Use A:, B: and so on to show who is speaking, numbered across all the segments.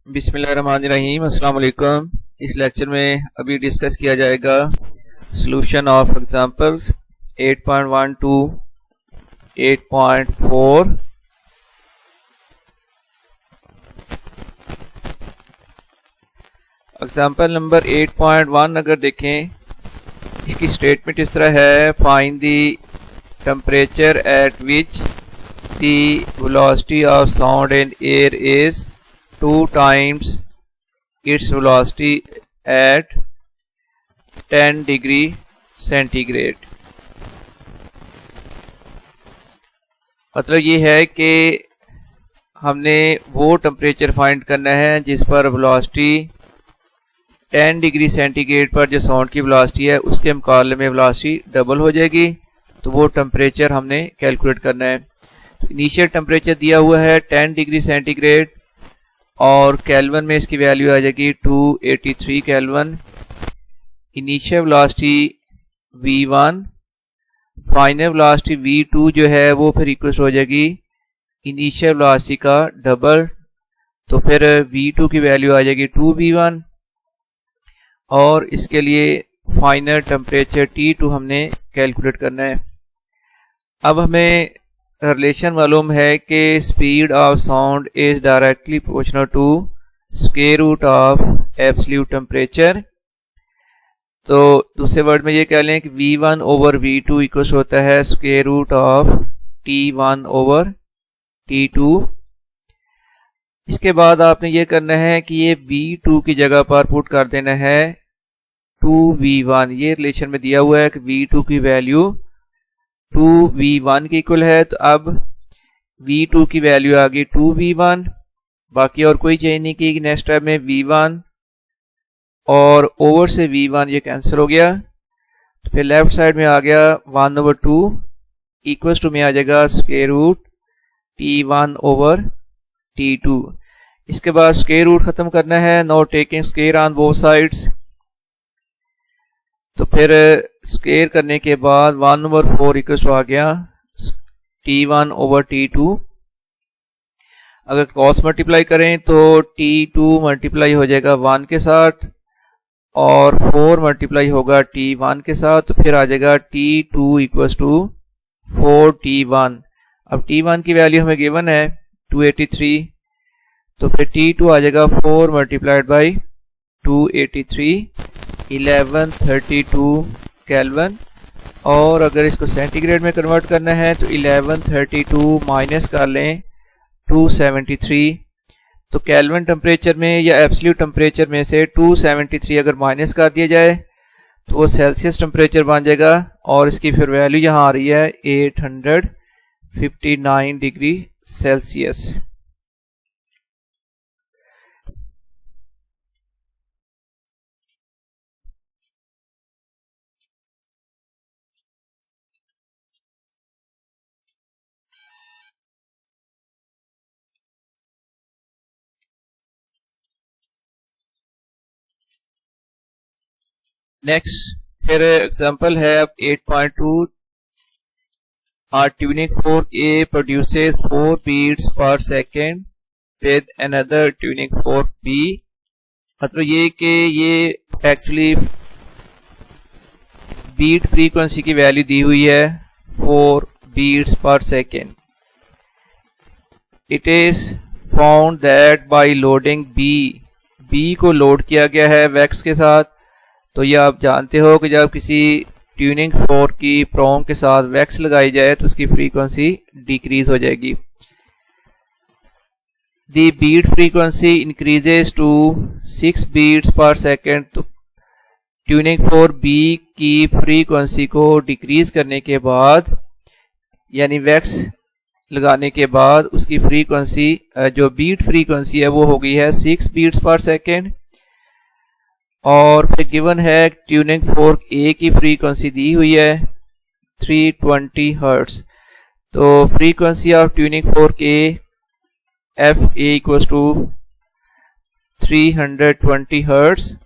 A: बिस्मिल्लाहिर्रहमानिर्रहीम। अस्सलाम वालेकुम। इस लेक्चर में अभी डिस्कस किया जाएगा solution of examples 8.1 to 8.4। Example number 8.1 अगर देखें, इसकी स्टेटमेंट इस तरह है, find the temperature at which the velocity of sound in air is 2 times its velocity at 10 degree centigrade। मतलब ये है कि हमने वो टेम्परेचर फाइंड करना है जिस पर वेलोसिटी 10 डिग्री सेंटीग्रेड पर जो साउंड की वेलोसिटी है उसके मुकाबले में वेलोसिटी डबल हो जाएगी। तो वो टेम्परेचर हमने कैलकुलेट करना है। तो इनिशियल टेम्परेचर दिया हुआ है 10 डिग्री सेंटीग्रेड और केल्विन में इसकी वैल्यू आ जाएगी 283 kelvin. Initial velocity v1, final velocity v2 जो है वो फिर इक्वल हो जाएगी इनिशियल वेलोसिटी का डबल। तो फिर v2 की वैल्यू आ जाएगी 2v1 और इसके लिए फाइनल टेम्परेचर T2 हमने कैलकुलेट करना है। अब हमें रिलेशन मालूम है कि speed of sound is directly proportional to square root of absolute temperature. तो दूसरे वर्ड में ये कह लें कि v1 ओवर v2 इक्वल होता है square root of t1 over t2। इसके बाद आपने ये करना है कि ये v2 की जगह पर पुट कर देना है 2v1। ये रिलेशन में दिया हुआ है कि v2 की वैल्यू 2v1 के इक्वल है। तो अब v2 की वैल्यू आ गई 2v1, बाकी और कोई चेंज नहीं की। नेक्स्ट स्टेप में v1 और ओवर से v1 ये कैंसिल हो गया। तो फिर लेफ्ट साइड में आ गया 1/2 इक्वल टू में आ जाएगा square root t1 over t2। इसके बाद स्क्वायर रूट खत्म करना है, not taking square on both sides. तो फिर स्क्वायर करने के बाद 1/4 इक्वल आ गया t1 ओवर t2। अगर क्रॉस मल्टीप्लाई करें तो t2 मल्टीप्लाई हो जाएगा 1 के साथ और 4 मल्टीप्लाई होगा t1 के साथ। तो फिर आ जाएगा t2 इक्वल टू 4t1। अब t1 की वैल्यू हमें गिवन है 283, तो फिर t2 आ जाएगा 4 मल्टीप्लाइड बाई 283 1132 केल्विन। और अगर इसको सेंटीग्रेड में कन्वर्ट करना है तो 1132 माइनस कर लें 273। तो केल्विन टेम्परेचर में या एब्सोल्यूट टेम्परेचर में से 273 अगर माइनस कर दिया जाए तो वो सेल्सियस टेम्परेचर बन जाएगा और इसकी फिर वैल्यू यहाँ आ रही है 859 डिग्री सेल्सियस। नेक्स्ट फिर एग्जांपल है 8.2। A tuning fork A produces 4 beats per second with another tuning fork B। मतलब ये कि ये एक्चुअली बीट फ्रीक्वेंसी की वैल्यू दी हुई है 4 beats per second. It is found that by loading B को लोड किया गया है वैक्स के साथ। तो ये आप जानते हो कि जब किसी ट्यूनिंग फोर्क की प्रोंग के साथ वैक्स लगाई जाए तो उसकी फ्रीक्वेंसी डिक्रीज हो जाएगी। The beat frequency increases to 6 beats per second. तो ट्यूनिंग फोर्क बी की फ्रीक्वेंसी को डिक्रीज करने के बाद यानी वैक्स लगाने के बाद उसकी फ्रीक्वेंसी जो बीट फ्रीक्वेंसी है वो हो गई है 6 बीट्स पर सेकेंड। और फिर गिवन है ट्यूनिंग फोर्क ए की फ्रीक्वेंसी दी हुई है 320 हर्ट्ज। तो frequency of tuning fork A F A equals to 320 hertz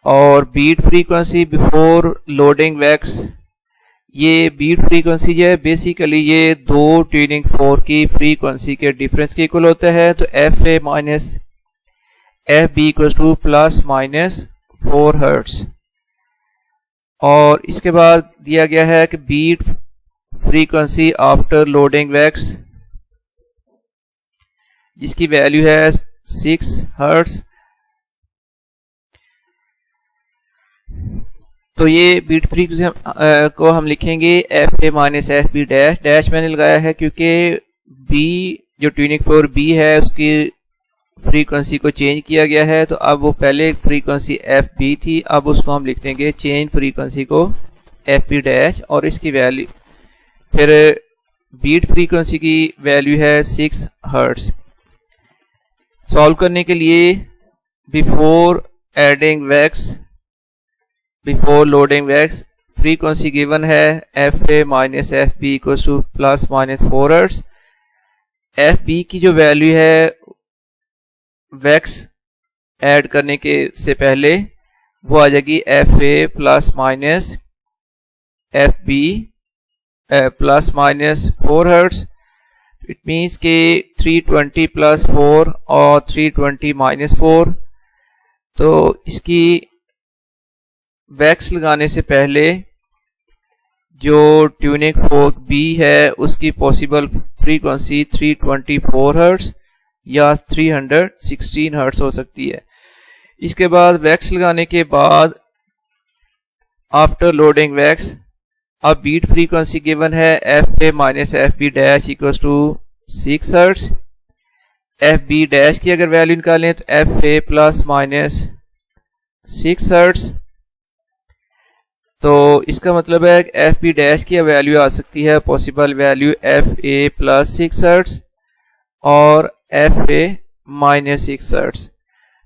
A: और beat frequency before loading wax ये बीट फ्रीक्वेंसी जो है बेसिकली ये दो ट्यूनिंग फोर्क की फ्रीक्वेंसी के डिफरेंस के इक्वल होता है। तो F A minus F B equal to plus minus 4 hertz. और इसके बाद दिया गया है कि beat frequency after loading wax जिसकी वैल्यू है 6 हर्ट्स। तो ये बीट फ्रीक्वेंसी को हम लिखेंगे F A minus F B dash. Dash मैंने लगाया है क्योंकि बी जो ट्यूनिंग फोर्क बी है उसकी फ्रीक्वेंसी को चेंज किया गया है। तो अब वो पहले फ्रीक्वेंसी एफ बी थी, अब उसको हम लिख देंगे चेंज फ्रीक्वेंसी को एफ बी डैश और इसकी वैल्यू फिर बीट फ्रीक्वेंसी की वैल्यू है 6 हर्ट्स। सॉल्व करने के लिए before adding wax before loading wax frequency given है F A minus F B equal to plus minus 4 hertz. F B की जो वैल्यू है वैक्स ऐड करने के से पहले वो आ जाएगी F A plus minus F B plus minus 4 hertz. It means के 320 प्लस 4 और 320 माइनस 4। तो इसकी वैक्स लगाने से पहले जो ट्यूनिंग फोर्क बी है उसकी पॉसिबल फ्रीक्वेंसी 324 हर्ट्स या 316 हर्ट्स हो सकती है। इसके बाद वैक्स लगाने के बाद आफ्टर लोडिंग वैक्स अब बीट फ्रीक्वेंसी गिवन है F A minus F B dash equal to 6 hertz. F B dash की अगर वैल्यू निकालें तो F A plus minus 6 hertz. तो इसका मतलब है कि एफ बी डैश की वैल्यू आ सकती है possible value F A plus 6 hertz और एफ ए माइनस 6 हर्ट्स।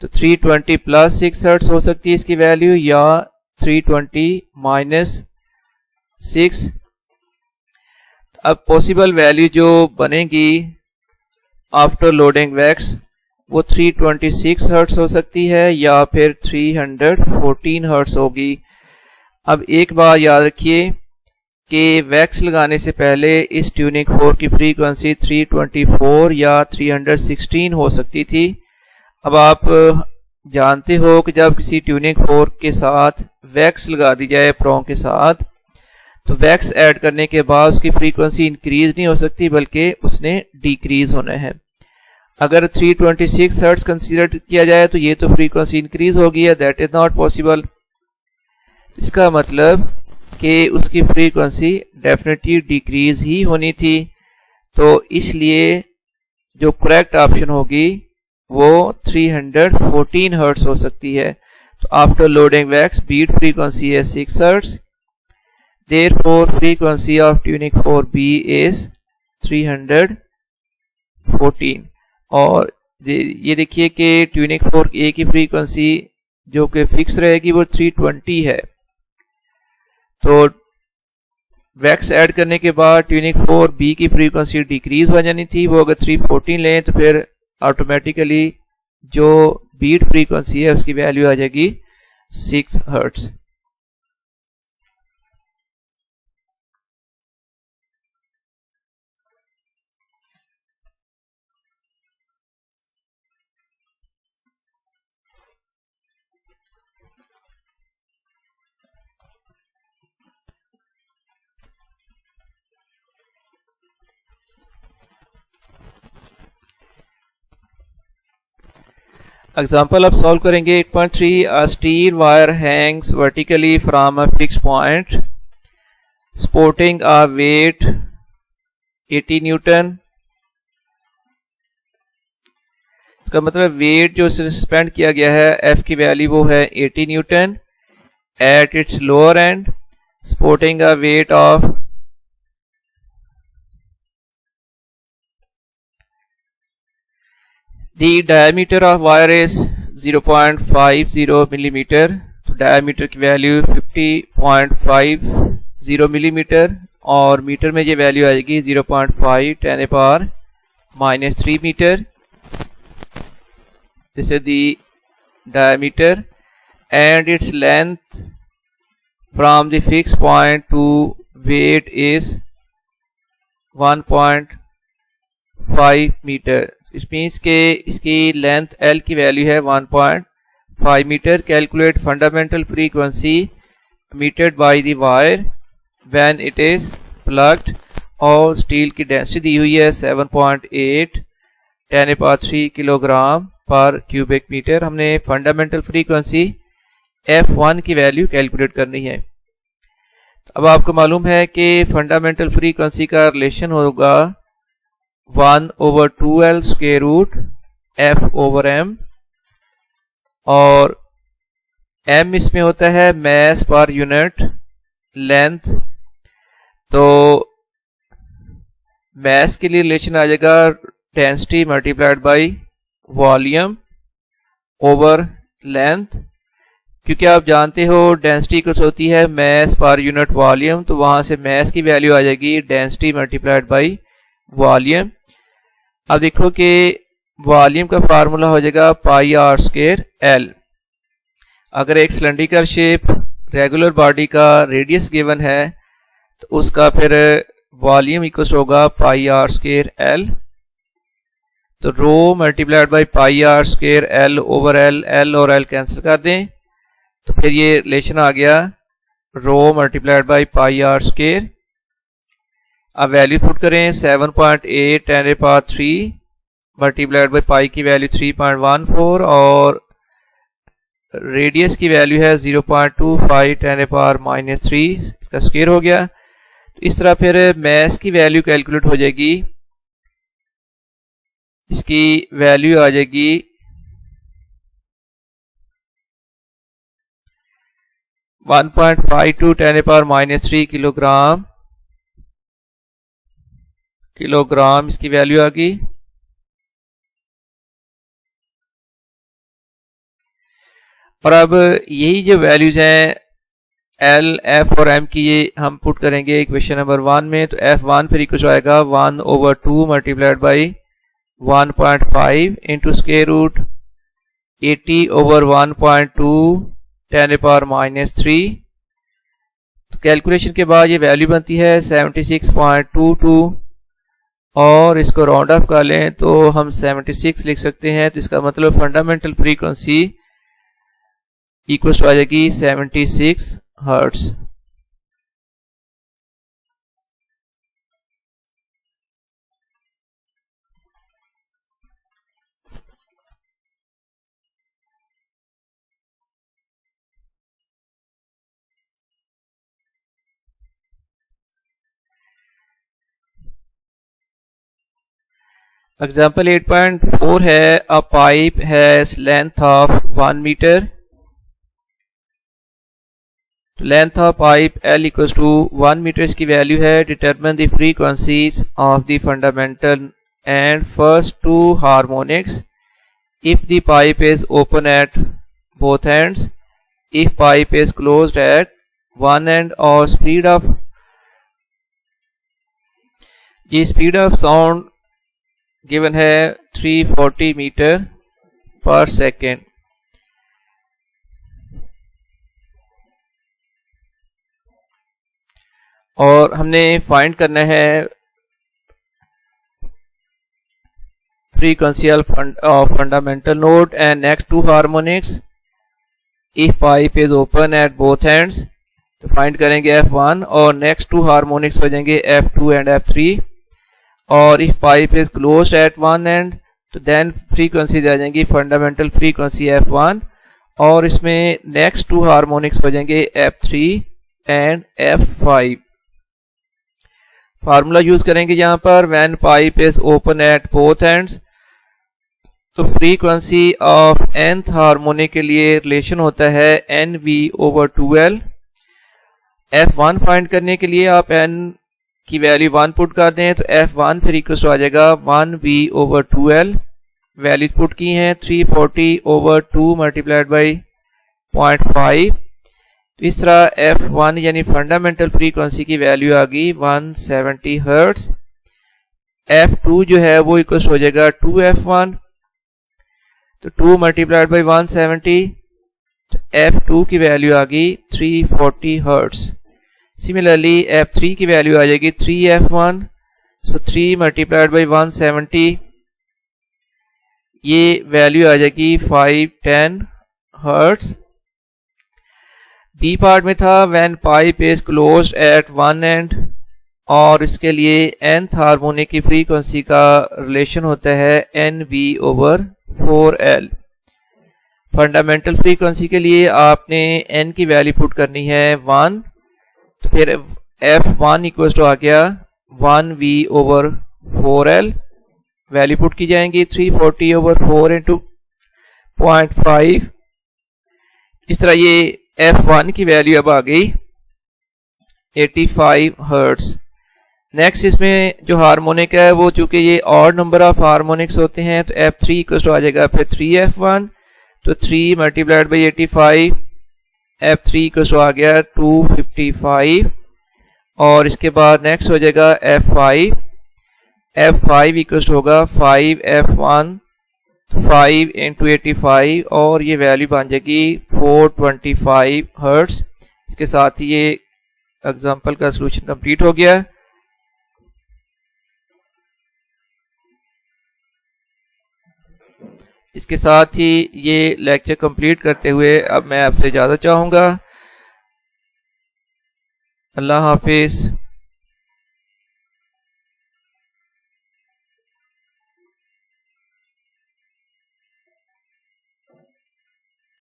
A: तो 320 प्लस 6 हर्ट्स हो सकती है इसकी वैल्यू या 320 माइनस 6। अब पॉसिबल वैल्यू जो बनेगी आफ्टर लोडिंग वैक्स वो 326 हर्ट्स हो सकती है या फिर 314 हर्ट्स होगी। अब एक बात याद रखिए कि वैक्स लगाने से पहले इस ट्यूनिंग फोर्क की फ्रीक्वेंसी 324 या 316 हो सकती थी। अब आप जानते हो कि जब किसी ट्यूनिंग फोर्क के साथ वैक्स लगा दी जाए प्रोंग के साथ तो वैक्स ऐड करने के बाद उसकी फ्रीक्वेंसी इंक्रीज नहीं हो सकती बल्कि उसने डिक्रीज होना है। अगर 326 हर्ट्ज कंसीडर किया जाए तो ये तो फ्रीक्वेंसी इंक्रीज होगी है, दैट इज नॉट पॉसिबल। इसका मतलब कि उसकी फ्रीक्वेंसी डेफिनेटली डिक्रीज ही होनी थी। तो इसलिए जो करेक्ट ऑप्शन होगी वो 314 हर्ट्ज हो सकती है। तो after loading wax beat frequency है 6 hertz, therefore frequency of tuning fork B is 314। और ये देखिए कि ट्यूनिंग फोर्क ए की फ्रीक्वेंसी जो कि फिक्स रहेगी वो 320 है। तो वैक्स ऐड करने के बाद ट्यूनिंग फोर्क बी की फ्रीक्वेंसी डिक्रीज हो जानी थी, वो अगर 314 लें तो फिर ऑटोमेटिकली जो बीट फ्रीक्वेंसी है उसकी वैल्यू आ जाएगी 6 हर्ट्ज। एग्जाम्पल अब सॉल्व करेंगे 8.3 a steel wire hangs vertically from a fix point supporting a weight 80 newton. इसका मतलब वेट जो सस्पेंड किया गया है एफ की वैल्यू वो है 80 Newton at its lower and supporting a weight of The diameter of wire is 0.50 millimeter. तो diameter की वैल्यू 50.50 millimeter और मीटर में ये वैल्यू आएगी 0.5 10⁻³ metre. This is the diameter and its length from the fixed point to weight is 1.5 metre. इस means के इसकी length L की वैल्यू है 1.5 metre. Calculate fundamental frequency emitted by the wire when it is plugged। और steel की density दी हुई है 7.8 10⁻³ किलोग्राम पर क्यूबिक मीटर। हमने फंडामेंटल फ्रीक्वेंसी F1 की वैल्यू कैलकुलेट करनी है। अब आपको मालूम है कि फंडामेंटल फ्रीक्वेंसी का रिलेशन होगा 1/2L स्क्वायर रूट F/m, और m इसमें होता है मास पर यूनिट लेंथ। तो मास के लिए रिलेशन आ जाएगा density multiplied by volume over length. क्योंकि आप जानते हो डेंसिटी कुछ होती है मास पर यूनिट वॉल्यूम, तो वहां से मास की वैल्यू आ जाएगी डेंसिटी मल्टीप्लाइड बाई वॉल्यूम। अब देखो कि वॉल्यूम का फार्मूला हो जाएगा πr²L। अगर एक सिलेंड्रिकल शेप रेगुलर बॉडी का रेडियस गिवन है तो उसका फिर वॉल्यूम इक्वल होगा πr²L। तो rho multiplied by πr²L over L, L और L कैंसिल कर दें तो फिर ये रिलेशन आ गया रो मल्टीप्लाइड बाई πr²। अब वैल्यू पुट करें 7.8 10⁻³ मल्टीप्लाइड बाई पाई की वैल्यू 3.14 और रेडियस की वैल्यू है 0.25 10⁻³ इसका स्क्वायर हो गया। तो इस तरह फिर मास की वैल्यू कैलकुलेट हो जाएगी। इसकी वैल्यू आ जाएगी 1.52 10⁻³ किलोग्राम इसकी वैल्यू आ गई। और अब यही जो वैल्यूज हैं L, F और M की ये हम पुट करेंगे इक्वेशन नंबर 1 में। तो F1 फिर इक्वल आएगा 1/2 multiplied by 1.5 into square root 80/1.2 10⁻³ तो कैलकुलेशन के बाद ये वैल्यू बनती है 76.22 और इसको राउंड ऑफ कर लें तो हम 76 लिख सकते हैं। तो इसका मतलब फंडामेंटल फ्रीक्वेंसी इक्वल टू आ जाएगी 76 हर्ट्ज। एग्जाम्पल 8.4 है। A pipe has length of 1 metre. Length of pipe L equals to 1 metre इसकी वैल्यू है। Determine the frequencies of the fundamental and first 2 harmonics if the pipe is open at both ends, if pipe is closed at one end, और speed of sound given है 340 metre पर second. और हमने find करना है frequency of fundamental note and next 2 harmonics if pipe is open at both ends. तो find करेंगे F1 और नेक्स्ट 2 हार्मोनिक्स हो जाएंगे F2 एंड F3। और if pipe is closed at one and तो देन फ्रीक्वेंसी आ जाएंगी फंडामेंटल फ्रीक्वेंसी F1 और इसमें नेक्स्ट 2 हार्मोनिक्स हो जाएंगे F3 and F5। Formula use करेंगे यहां पर when pipe is open at both ends. तो फ्रीक्वेंसी ऑफ nth हार्मोनिक के लिए रिलेशन होता है NV/2L। F1 फाइंड करने के लिए आप n की वैल्यू 1 पुट कर दें तो F1 फिर इक्वल आ जाएगा 1V/2L। वैल्यूज पुट की हैं 340/2 मल्टीप्लाइड बाई 0.5। तो इस तरह F1 यानी फंडामेंटल फ्रीक्वेंसी की वैल्यू आ गई 170 हर्ट्ज। F2 जो है वो इक्वल हो जाएगा 2F1। तो 2 मल्टीप्लाइड बाई 170 तो F2 की वैल्यू आ गई 340 हर्ट्ज। सिमिलरली F3 की वैल्यू आ जाएगी 3F1, सो 3 मल्टीप्लाइड बाई 170, ये वैल्यू आ जाएगी 510 हर्ट्ज। डी पार्ट में था when pipe is closed at one end, और इसके लिए nth हार्मोनिक की फ्रीक्वेंसी का रिलेशन होता है NV/4L। फंडामेंटल फ्रीक्वेंसी के लिए आपने n की वैल्यू पुट करनी है 1, तो फिर F1 इक्वल टू आ गया 1V/4L, वैल्यू पुट की जाएंगी 340/4 इंटू 0.5। इस तरह ये F1 की वैल्यू अब आ गई 85 हर्ट्ज। नेक्स्ट इसमें जो हार्मोनिक है वो चूंकि ये ऑड नंबर ऑफ हार्मोनिक्स होते हैं, तो F3 इक्वल टू आ जाएगा फिर 3F1, तो 3 multiplied by 85, F3 equal to आ गया 255, और इसके बाद नेक्स्ट हो जाएगा F5, F5 इक्वल टू होगा 5F1, 5 इंटू 85, और ये वैल्यू बन जाएगी 425 हर्ट्ज। इसके साथ ही ये एग्जाम्पल का सोल्यूशन कंप्लीट हो गया। इसके साथ ही ये लेक्चर कंप्लीट करते हुए अब मैं आपसे इजाज़त चाहूँगा। अल्लाह हाफिज़।